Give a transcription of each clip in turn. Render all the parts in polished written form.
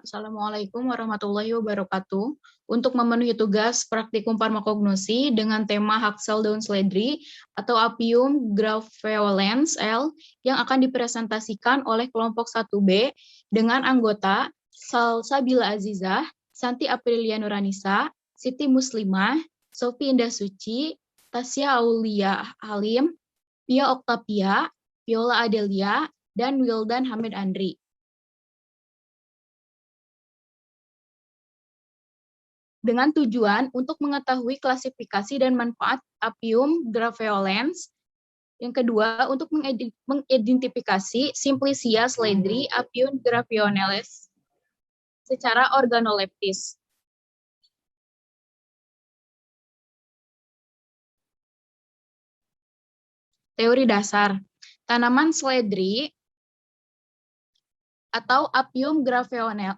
Assalamualaikum warahmatullahi wabarakatuh. Untuk memenuhi tugas praktikum farmakognosi dengan tema hak sel daun seledri atau Apium graveolens L yang akan dipresentasikan oleh kelompok 1B dengan anggota Salsabila Azizah, Santi Aprilia Nuranisa, Siti Muslimah, Sofi Indah Suci, Tasya Aulia Halim, Pia Oktavia, Viola Adelia, dan Wildan Hamid Andri. Dengan tujuan untuk mengetahui klasifikasi dan manfaat Apium graveolens. Yang kedua, untuk mengidentifikasi Simplicia sledri Apium graveolens secara organoleptis. Teori dasar. Tanaman sledri atau Apium graveolens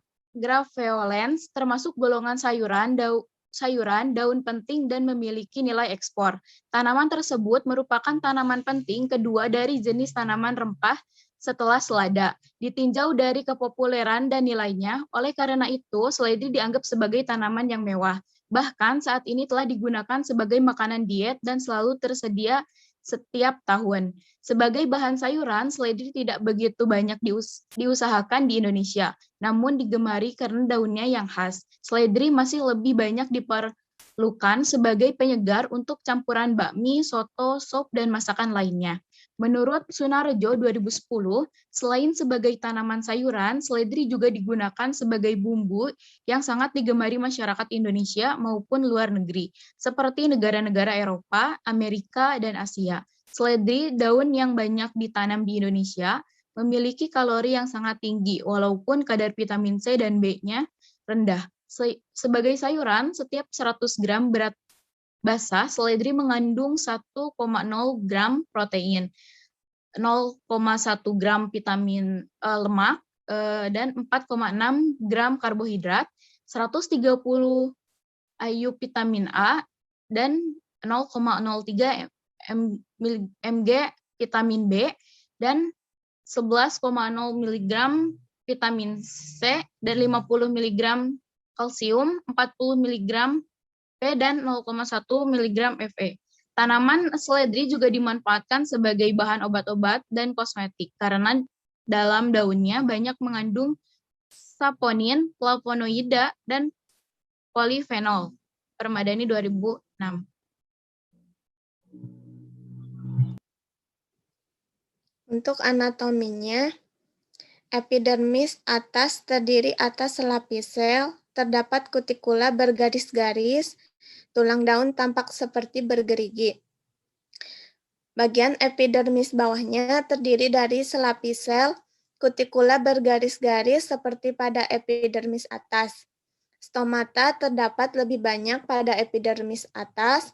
termasuk golongan sayuran, daun penting dan memiliki nilai ekspor. Tanaman tersebut merupakan tanaman penting kedua dari jenis tanaman rempah setelah selada. Ditinjau dari kepopuleran dan nilainya, oleh karena itu seledri dianggap sebagai tanaman yang mewah. Bahkan saat ini telah digunakan sebagai makanan diet dan selalu tersedia setiap tahun. Sebagai bahan sayuran, seledri tidak begitu banyak diusahakan di Indonesia, namun digemari karena daunnya yang khas. Seledri masih lebih banyak diperlukan sebagai penyegar untuk campuran bakmi, soto, sop, dan masakan lainnya. Menurut Sunarjo 2010, selain sebagai tanaman sayuran, seledri juga digunakan sebagai bumbu yang sangat digemari masyarakat Indonesia maupun luar negeri, seperti negara-negara Eropa, Amerika, dan Asia. Seledri, daun yang banyak ditanam di Indonesia, memiliki kalori yang sangat tinggi, walaupun kadar vitamin C dan B-nya rendah. Sebagai sayuran, setiap 100 gram berat basah, seledri mengandung 1,0 gram protein, 0,1 gram vitamin lemak, dan 4,6 gram karbohidrat, 130 IU vitamin A, dan 0,03 mg vitamin B, dan 11,0 mg vitamin C, dan 50 mg kalsium, 40 mg P, dan 0,1 mg Fe. Tanaman seledri juga dimanfaatkan sebagai bahan obat-obat dan kosmetik karena dalam daunnya banyak mengandung saponin, flavonoida, dan polifenol. Permadani 2006. Untuk anatominya, epidermis atas terdiri atas selapis sel, terdapat kutikula bergaris-garis, tulang daun tampak seperti bergerigi. Bagian epidermis bawahnya terdiri dari selapis sel, kutikula bergaris-garis seperti pada epidermis atas. Stomata terdapat lebih banyak pada epidermis atas.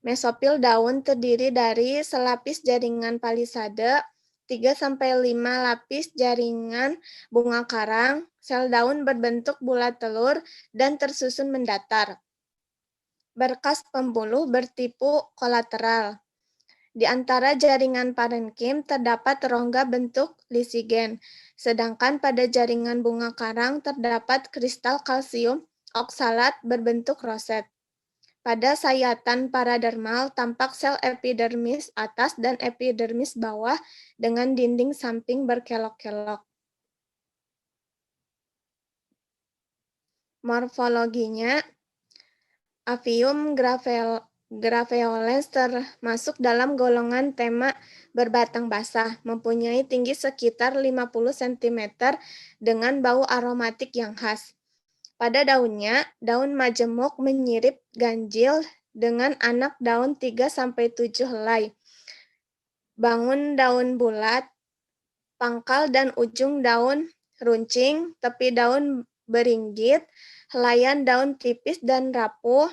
Mesofil daun terdiri dari selapis jaringan palisade, 3-5 lapis jaringan bunga karang, sel daun berbentuk bulat telur dan tersusun mendatar. Berkas pembuluh bertipu kolateral. Di antara jaringan parenkim terdapat rongga bentuk lisigen, sedangkan pada jaringan bunga karang terdapat kristal kalsium oksalat berbentuk roset. Pada sayatan paradermal tampak sel epidermis atas dan epidermis bawah dengan dinding samping berkelok-kelok. Morfologinya, Apium graveolens termasuk dalam golongan tema berbatang basah, mempunyai tinggi sekitar 50 cm dengan bau aromatik yang khas. Pada daunnya, daun majemuk menyirip ganjil dengan anak daun 3-7 helai. Bangun daun bulat, pangkal dan ujung daun runcing, tepi daun beringgit, helaian daun tipis dan rapuh,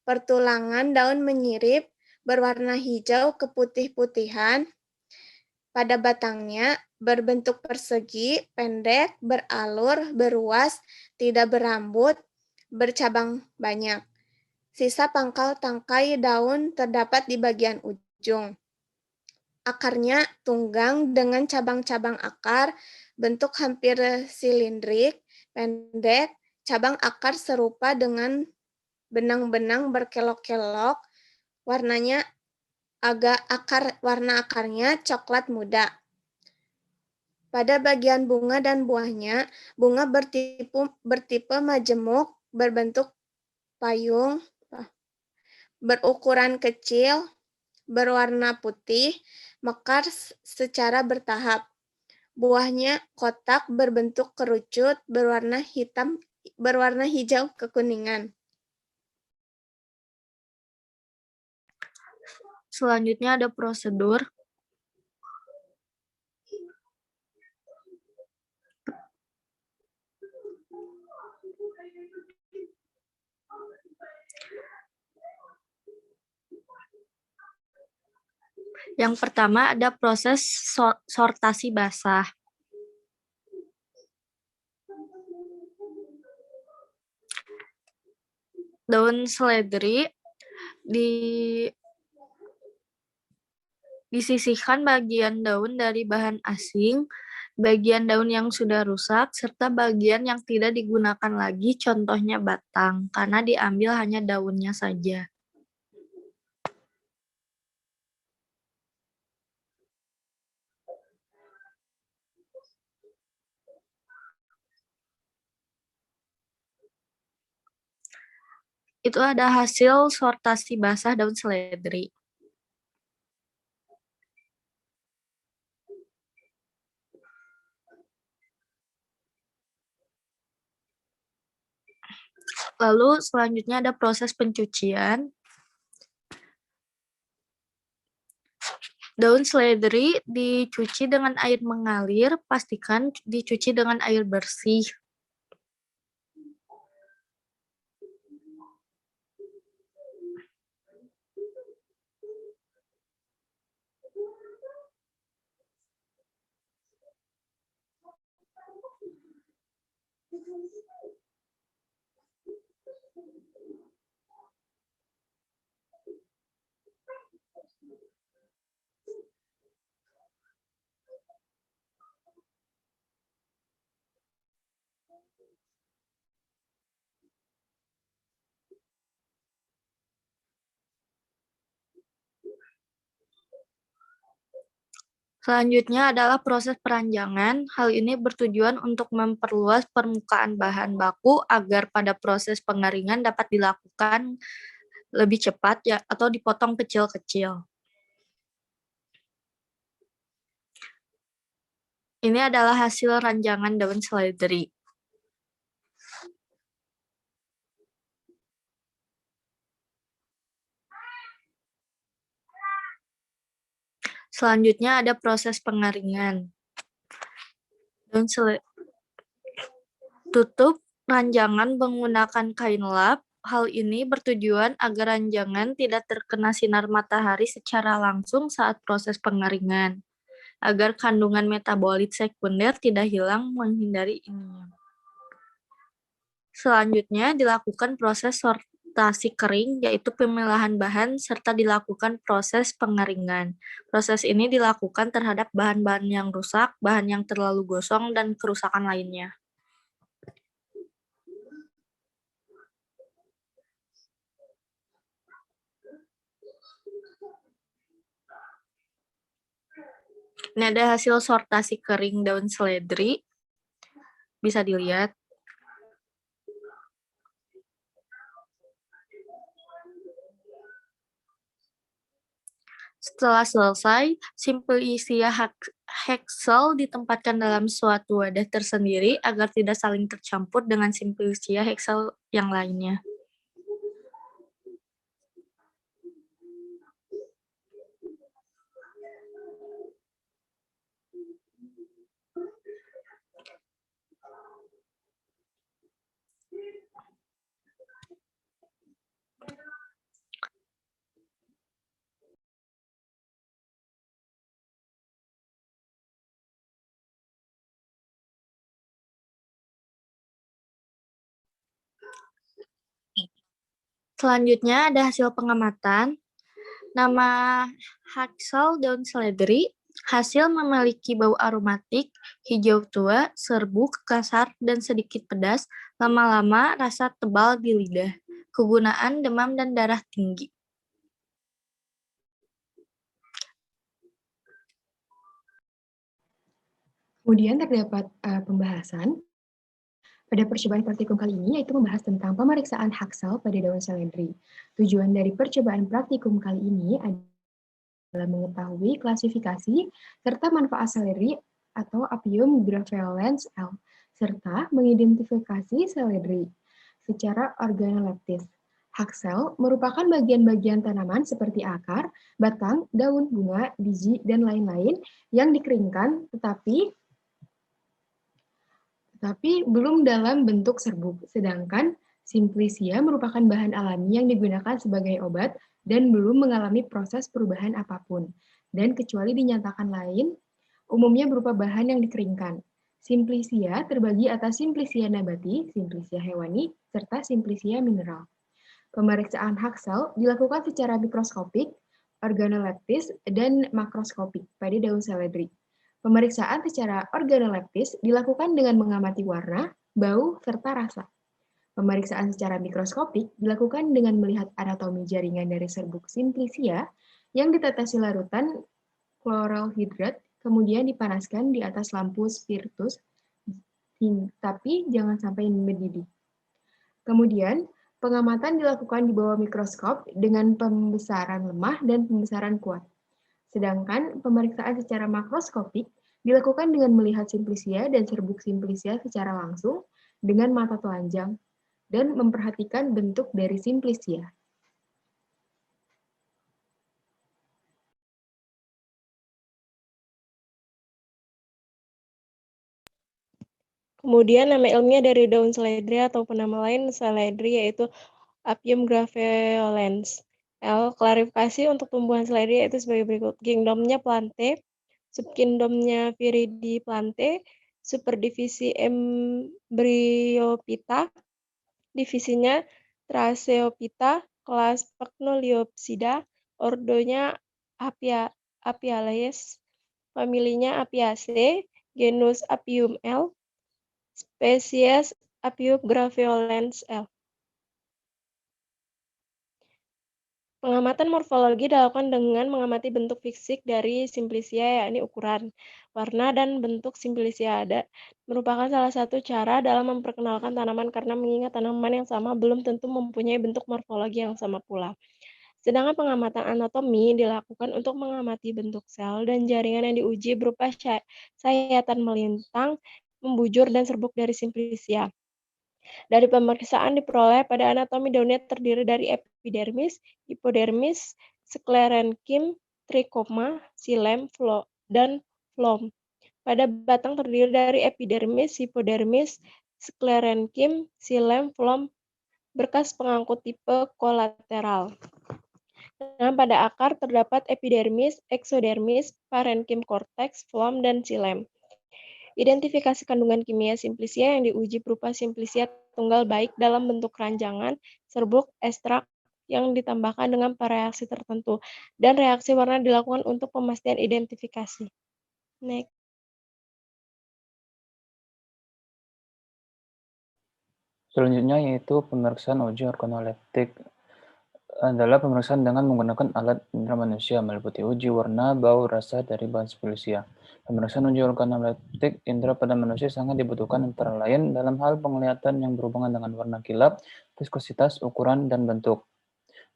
pertulangan daun menyirip, berwarna hijau keputih-putihan. Pada batangnya berbentuk persegi, pendek, beralur, beruas, tidak berambut, bercabang banyak. Sisa pangkal tangkai daun terdapat di bagian ujung. Akarnya tunggang dengan cabang-cabang akar, bentuk hampir silindrik, pendek, cabang akar serupa dengan benang-benang berkelok-kelok, warna akarnya coklat muda. Pada bagian bunga dan buahnya, bunga bertipe majemuk, berbentuk payung, berukuran kecil, berwarna putih, mekar secara bertahap. Buahnya kotak berbentuk kerucut, berwarna hijau kekuningan. Selanjutnya ada prosedur. Yang pertama ada proses sortasi basah. Daun seledri disisihkan bagian daun dari bahan asing, bagian daun yang sudah rusak, serta bagian yang tidak digunakan lagi, contohnya batang, karena diambil hanya daunnya saja. Itu ada hasil sortasi basah daun seledri. Lalu selanjutnya ada proses pencucian. Daun seledri dicuci dengan air mengalir, pastikan dicuci dengan air bersih. Selanjutnya adalah proses peranjangan. Hal ini bertujuan untuk memperluas permukaan bahan baku agar pada proses pengeringan dapat dilakukan lebih cepat ya, atau dipotong kecil-kecil. Ini adalah hasil ranjangan daun seledri. Selanjutnya ada proses pengeringan. Tutup ranjangan menggunakan kain lap. Hal ini bertujuan agar ranjangan tidak terkena sinar matahari secara langsung saat proses pengeringan, agar kandungan metabolit sekunder tidak hilang menghindari ini. Selanjutnya dilakukan proses sortasi kering, yaitu pemilahan bahan, serta dilakukan proses pengeringan. Proses ini dilakukan terhadap bahan-bahan yang rusak, bahan yang terlalu gosong, dan kerusakan lainnya. Ini ada hasil sortasi kering daun seledri. Bisa dilihat. Setelah selesai, Simplicia hexal ditempatkan dalam suatu wadah tersendiri agar tidak saling tercampur dengan Simplicia hexal yang lainnya. Selanjutnya ada hasil pengamatan. Nama hexal daun seledri Hasil memiliki bau aromatik, hijau tua, serbuk, kasar, dan sedikit pedas, lama-lama rasa tebal di lidah. Kegunaan demam dan darah tinggi. Kemudian terdapat pembahasan pada percobaan praktikum kali ini, yaitu membahas tentang pemeriksaan Haxel pada daun seledri. Tujuan dari percobaan praktikum kali ini adalah mengetahui klasifikasi serta manfaat seledri atau Apium graveolens L, serta mengidentifikasi seledri secara organoleptis. Haxel merupakan bagian-bagian tanaman seperti akar, batang, daun, bunga, biji, dan lain-lain yang dikeringkan tetapi belum dalam bentuk serbuk, sedangkan Simplicia merupakan bahan alami yang digunakan sebagai obat dan belum mengalami proses perubahan apapun, dan kecuali dinyatakan lain, umumnya berupa bahan yang dikeringkan. Simplicia terbagi atas Simplicia nabati, Simplicia hewani, serta Simplicia mineral. Pemeriksaan Haxel dilakukan secara mikroskopik, organoleptis, dan makroskopik pada daun seledri. Pemeriksaan secara organoleptis dilakukan dengan mengamati warna, bau, serta rasa. Pemeriksaan secara mikroskopik dilakukan dengan melihat anatomi jaringan dari serbuk Simplicia yang ditetesi larutan kloralhidrat, kemudian dipanaskan di atas lampu spiritus, tapi jangan sampai mendidih. Kemudian, pengamatan dilakukan di bawah mikroskop dengan pembesaran lemah dan pembesaran kuat. Sedangkan pemeriksaan secara makroskopik dilakukan dengan melihat Simplicia dan serbuk Simplicia secara langsung dengan mata telanjang dan memperhatikan bentuk dari Simplicia. Kemudian nama ilmiah dari daun seledri atau nama lain seledri yaitu Apium graveolens. L. Klarifikasi untuk tumbuhan seledri yaitu sebagai berikut. Kingdomnya Plantae, subkingdomnya Viridiplantae, superdivisi Embryophyta, divisinya Tracheophyta, kelas Pacnoliopsida, ordonya Apiales, familinya Apiaceae, genus Apium L, spesies Apium graveolens L. Pengamatan morfologi dilakukan dengan mengamati bentuk fisik dari Simplicia, yakni ukuran, warna, dan bentuk Simplicia. Merupakan salah satu cara dalam memperkenalkan tanaman karena mengingat tanaman yang sama belum tentu mempunyai bentuk morfologi yang sama pula. Sedangkan pengamatan anatomi dilakukan untuk mengamati bentuk sel dan jaringan yang diuji berupa sayatan melintang, membujur, dan serbuk dari Simplicia. Dari pemeriksaan diperoleh pada anatomi daunnya terdiri dari epidermis, hipodermis, sklerenkim, trikoma, xilem, dan phloem. Pada batang terdiri dari epidermis, hipodermis, sklerenkim, xilem, phloem, berkas pengangkut tipe kolateral. Dan pada akar terdapat epidermis, eksodermis, parenkim korteks, phloem, dan xilem. Identifikasi kandungan kimia Simplicia yang diuji berupa Simplicia tunggal baik dalam bentuk ranjangan, serbuk, ekstrak yang ditambahkan dengan reaksi tertentu, dan reaksi warna dilakukan untuk pemastian identifikasi. Next. Selanjutnya yaitu pemeriksaan uji organoleptik adalah pemeriksaan dengan menggunakan alat indera manusia meliputi uji warna, bau, rasa dari bahan Simplicia. Pemeriksaan uji organoleptik indera pada manusia sangat dibutuhkan antara lain dalam hal penglihatan yang berhubungan dengan warna kilap, viskositas, ukuran, dan bentuk,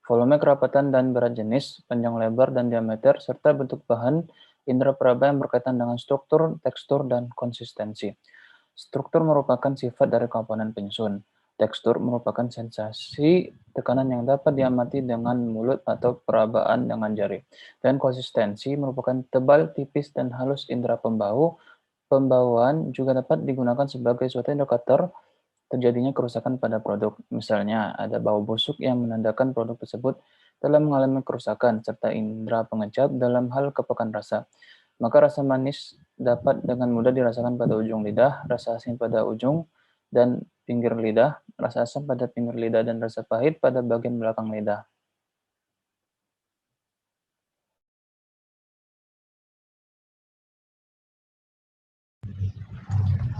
volume, kerapatan, dan berat jenis, panjang lebar dan diameter, serta bentuk bahan indera peraba yang berkaitan dengan struktur, tekstur, dan konsistensi. Struktur merupakan sifat dari komponen penyusun. Tekstur merupakan sensasi tekanan yang dapat diamati dengan mulut atau perabaan dengan jari. Dan konsistensi merupakan tebal, tipis, dan halus indera pembau. Pembauan juga dapat digunakan sebagai suatu indikator terjadinya kerusakan pada produk. Misalnya, ada bau busuk yang menandakan produk tersebut telah mengalami kerusakan, serta indera pengecap dalam hal kepekaan rasa. Maka rasa manis dapat dengan mudah dirasakan pada ujung lidah, rasa asin pada ujung dan pinggir lidah, rasa asam pada pinggir lidah, dan rasa pahit pada bagian belakang lidah.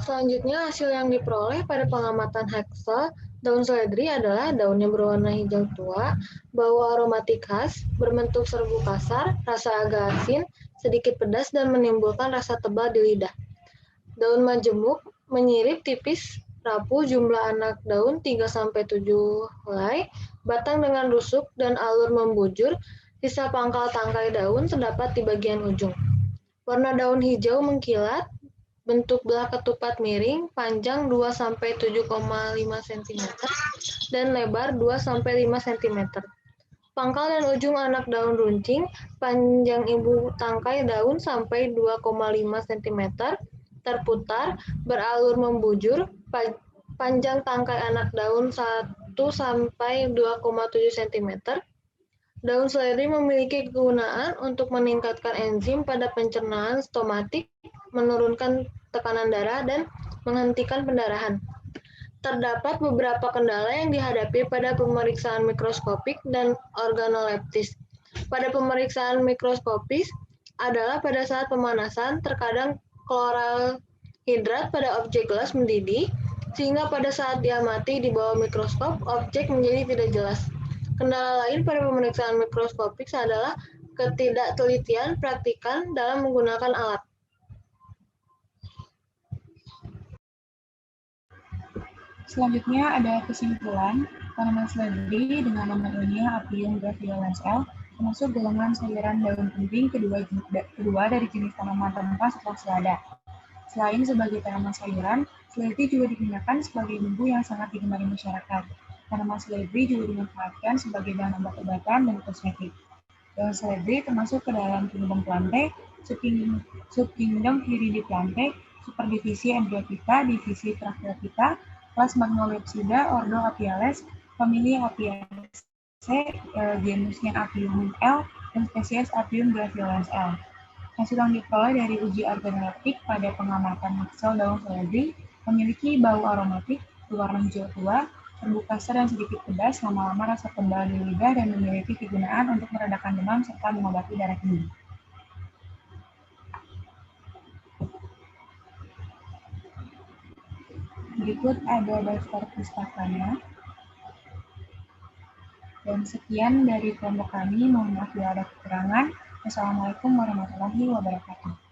Selanjutnya, hasil yang diperoleh pada pengamatan Haxel daun seledri adalah daun yang berwarna hijau tua, bau aromatik khas, berbentuk serbuk kasar, rasa agak asin, sedikit pedas, dan menimbulkan rasa tebal di lidah. Daun majemuk menyirip tipis, rapuh, jumlah anak daun 3-7 helai, batang dengan rusuk dan alur membujur, sisa pangkal tangkai daun terdapat di bagian ujung. Warna daun hijau mengkilat, bentuk belah ketupat miring, panjang 2-7,5 cm dan lebar 2-5 cm. Pangkal dan ujung anak daun runcing, panjang ibu tangkai daun sampai 2,5 cm, terputar, beralur membujur, panjang tangkai anak daun 1-2,7 cm. Daun seledri memiliki kegunaan untuk meningkatkan enzim pada pencernaan stomatik, menurunkan tekanan darah, dan menghentikan pendarahan. Terdapat beberapa kendala yang dihadapi pada pemeriksaan mikroskopik dan organoleptis. Pada pemeriksaan mikroskopis adalah pada saat pemanasan, terkadang kloral hidrat pada objek gelas mendidih, sehingga pada saat diamati di bawah mikroskop, objek menjadi tidak jelas. Kendala lain pada pemeriksaan mikroskopik adalah ketidaktelitian praktikan dalam menggunakan alat. Selanjutnya ada kesimpulan, tanaman seledri dengan nama ilmiah Apium graviolens L termasuk golongan sayuran daun penting kedua dari jenis tanaman rempah setelah selada. Selain sebagai tanaman sayuran, seledri juga digunakan sebagai bumbu yang sangat digemari masyarakat. Tanaman seledri juga dimanfaatkan sebagai bahan obat-obatan dan kosmetik. Daun seledri termasuk ke dalam kingdom Plantae, subkingdom Viridiplantae, superdivisi Endriatica, divisi Trachylepita, kelas Magnolepsida, ordo Apiales, famili Apiaceae, genusnya Apium L, dan spesies Apium graviolens L. Hasil yang diperoleh dari uji organoleptik pada pengamatan Haxel daun seledri memiliki bau aromatik, berwarna hijau tua, serbuk kasar dan sedikit pedas, lama-lama rasa tebal di lidah, dan memiliki kegunaan untuk meredakan demam serta mengobati darah tinggi. Berikut ada daftar pustakanya. Dan sekian dari kelompok kami, mohon maaf bila ada kekurangan. Wassalamualaikum warahmatullahi wabarakatuh.